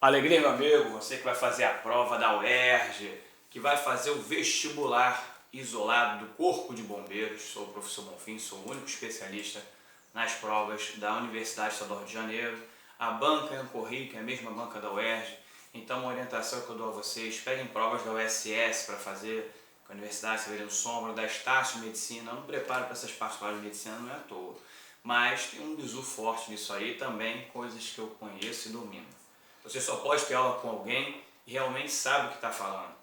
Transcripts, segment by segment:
Alegria, meu amigo, você que vai fazer a prova da UERJ, que vai fazer o vestibular isolado do Corpo de Bombeiros. Sou o professor Bonfim, sou o único especialista nas provas da Universidade Estadual do Rio de Janeiro. A banca eu corri, que é a mesma banca da UERJ. Então, uma orientação que eu dou a vocês: peguem provas da USS para fazer, com a Universidade Severiano Sombra, da Estácio de Medicina. Eu não preparo para essas particulares de medicina, não é à toa. Mas tem um bizu forte nisso aí, também coisas que eu conheço e domino. Você só pode ter aula com alguém e realmente sabe o que está falando.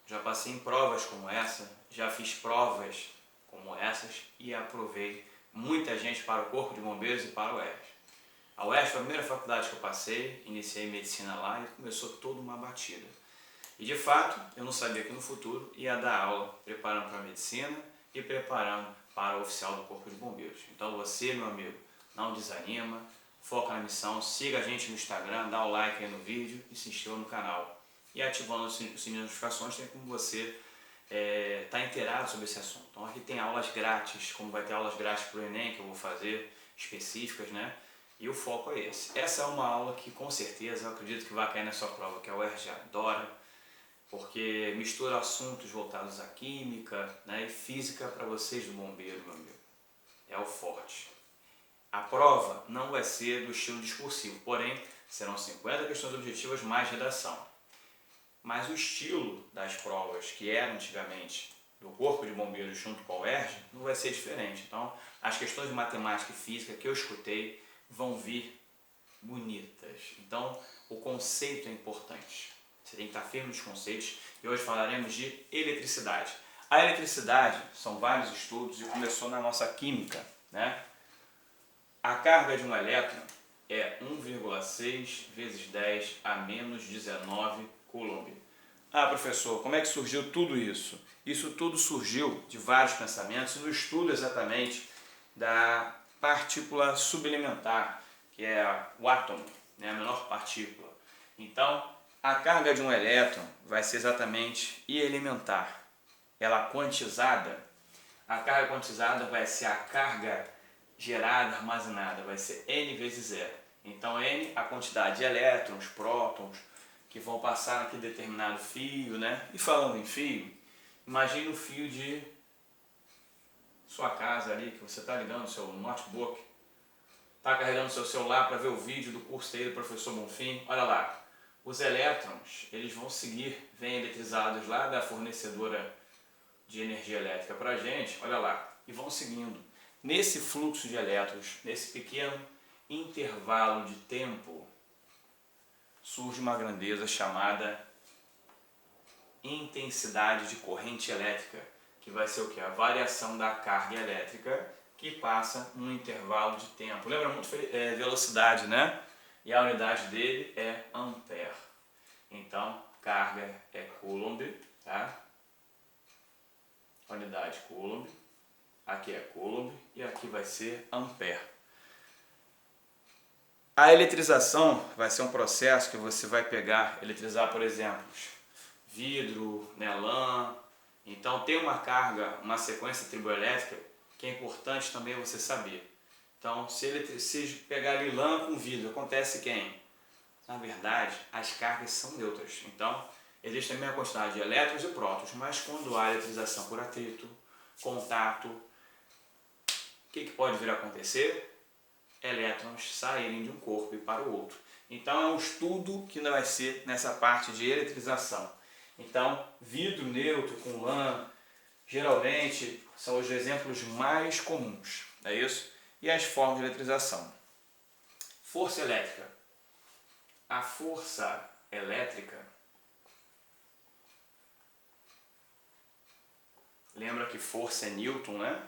Já passei em provas como essa, já fiz provas como essas e aprovei muita gente para o Corpo de Bombeiros e para o UERJ. A UERJ foi a primeira faculdade que eu passei, iniciei medicina lá e começou toda uma batida. E de fato, eu não sabia que no futuro ia dar aula preparando para a medicina e preparando para o oficial do Corpo de Bombeiros. Então você, meu amigo, não desanima, foca na missão, siga a gente no Instagram, dá o like aí no vídeo e se inscreva no canal. E ativando o sininho de notificações tem como você estar inteirado sobre esse assunto. Então aqui tem aulas grátis, como vai ter aulas grátis para o Enem que eu vou fazer, específicas, né? E o foco é esse. Essa é uma aula que com certeza eu acredito que vai cair na sua prova, que a UERJ adora, porque mistura assuntos voltados à química, né, e física para vocês do bombeiro, meu amigo. É o forte. A prova não vai ser do estilo discursivo, porém serão 50 questões objetivas mais redação. Mas o estilo das provas que eram antigamente do Corpo de Bombeiros junto com a UERJ não vai ser diferente. Então, as questões de matemática e física que eu escutei vão vir bonitas. Então, o conceito é importante. Você tem que estar firme nos conceitos e hoje falaremos de eletricidade. A eletricidade são vários estudos e começou na nossa química, né? A carga de um elétron é 1,6 vezes 10 a menos 19 Coulomb. Ah, professor, como é que surgiu tudo isso? Isso tudo surgiu de vários pensamentos no estudo exatamente da partícula subelementar, que é o átomo, né, a menor partícula. Então, a carga de um elétron vai ser exatamente elementar. Ela quantizada, a carga quantizada vai ser a carga gerada, armazenada, vai ser N vezes zero. Então N, a quantidade de elétrons, prótons, que vão passar naquele determinado fio, né? E falando em fio, imagine o fio de sua casa ali, que você está ligando o seu notebook, está carregando o seu celular para ver o vídeo do curso aí do professor Bonfim. Olha lá, os elétrons, eles vão seguir, vêm eletrizados lá da fornecedora de energia elétrica para a gente, olha lá, e vão seguindo. Nesse fluxo de elétrons, nesse pequeno intervalo de tempo, surge uma grandeza chamada intensidade de corrente elétrica, que vai ser o que? A variação da carga elétrica que passa num intervalo de tempo. Lembra muito velocidade, né? E a unidade dele é ampere. Então, carga é Coulomb, tá? Unidade Coulomb. Aqui é Coulomb e aqui vai ser ampere. A eletrização vai ser um processo que você vai pegar, eletrizar, por exemplo, vidro, né, lã. Então tem uma carga, uma sequência triboelétrica que é importante também você saber. Então se pegar ali lã com vidro, acontece quem? Na verdade, as cargas são neutras. Então existe a mesma quantidade de elétrons e prótons, mas quando há eletrização por atrito, contato, o que pode vir a acontecer? Elétrons saírem de um corpo e para o outro. Então é um estudo que ainda vai ser nessa parte de eletrização. Então, vidro neutro com lã, geralmente são os exemplos mais comuns, é isso? E as formas de eletrização. Força elétrica. A força elétrica, lembra que força é Newton, né?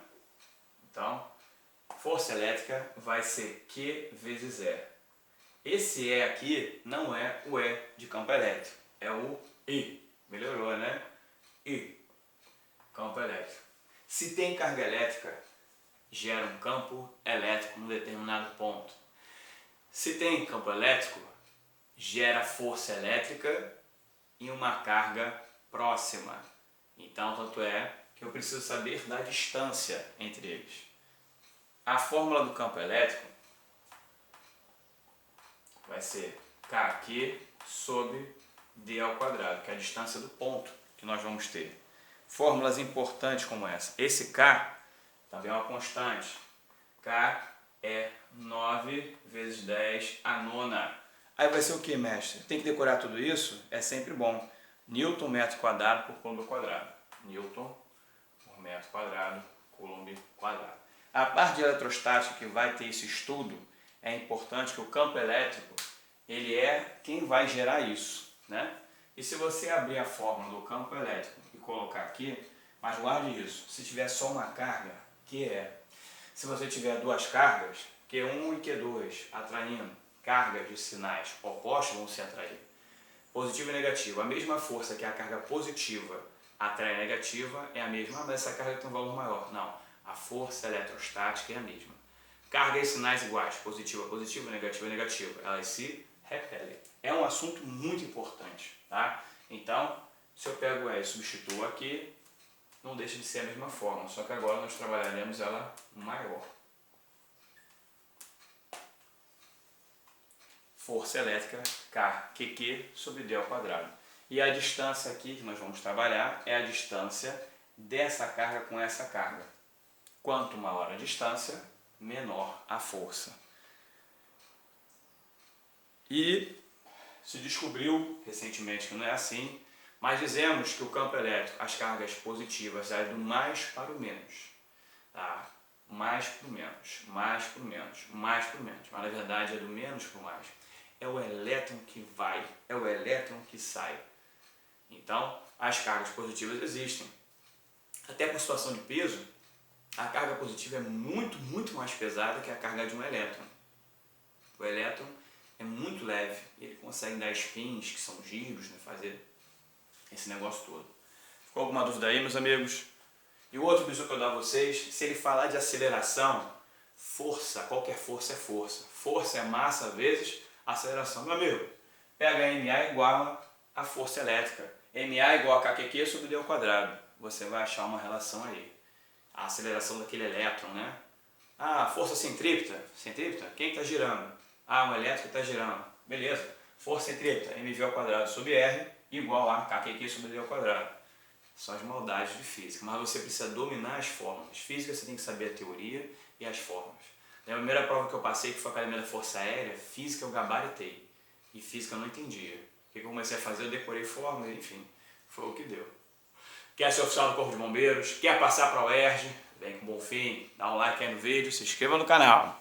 Então, força elétrica vai ser Q vezes E. Esse E aqui não é o E de campo elétrico, é o I. Melhorou, né? I. Campo elétrico. Se tem carga elétrica, gera um campo elétrico num determinado ponto. Se tem campo elétrico, gera força elétrica em uma carga próxima. Então, tanto é que eu preciso saber da distância entre eles. A fórmula do campo elétrico vai ser Kq sobre d ao quadrado, que é a distância do ponto que nós vamos ter. Fórmulas importantes como essa. Esse K também é uma constante. K é 9 vezes 10 a nona. Aí vai ser o que, mestre? Tem que decorar tudo isso? É sempre bom. Newton metro quadrado por coulomb quadrado. Newton por metro quadrado, coulomb quadrado. A parte de eletrostática que vai ter esse estudo, é importante que o campo elétrico, ele é quem vai gerar isso, né? E se você abrir a fórmula do campo elétrico e colocar aqui, mas guarde isso, se tiver só uma carga, que é, se você tiver duas cargas, Q1 e Q2, atraindo cargas de sinais opostos vão se atrair. Positivo e negativo, a mesma força que a carga positiva atrai a negativa é a mesma, mas essa carga tem um valor maior. Não, a força eletrostática é a mesma. Cargas e sinais iguais, positiva, positiva, negativa, negativa, elas se repelem. É um assunto muito importante, tá? Então, se eu pego E e substituo aqui, não deixa de ser a mesma forma, só que agora nós trabalharemos ela maior. Força elétrica KQ sobre D ao quadrado. E a distância aqui que nós vamos trabalhar é a distância dessa carga com essa carga. Quanto maior a distância, menor a força. E se descobriu recentemente que não é assim, mas dizemos que o campo elétrico, as cargas positivas, é do mais para o menos. Tá? Mais para o menos, mais para o menos, mais para o menos. Mas na verdade é do menos para o mais. É o elétron que vai, é o elétron que sai. Então, as cargas positivas existem. Até por situação de peso, a carga positiva é muito mais pesada que a carga de um elétron. O elétron é muito leve, ele consegue dar spins, que são giros, né, fazer esse negócio todo. Ficou alguma dúvida aí, meus amigos? E o outro bizu que eu dou a vocês, se ele falar de aceleração, força, qualquer força é força. Força é massa vezes aceleração. Meu amigo, pega MA igual a força elétrica. MA igual a KQ sobre D ao quadrado. Você vai achar uma relação aí. A aceleração daquele elétron, né? Ah, força centrípeta. Centrípeta? Quem está girando? Ah, um elétron está girando. Beleza. Força centrípeta, mv ao quadrado sobre R igual a KQ sobre D ao quadrado. São as maldades de física. Mas você precisa dominar as fórmulas. Física você tem que saber a teoria e as fórmulas. Na primeira prova que eu passei, que foi a Academia da Força Aérea, física eu gabaritei. E física eu não entendia. O que eu comecei a fazer, eu decorei fórmulas, enfim, foi o que deu. Quer ser oficial do Corpo de Bombeiros? Quer passar para a UERJ? Vem com bom fim, dá um like aí no vídeo, se inscreva no canal.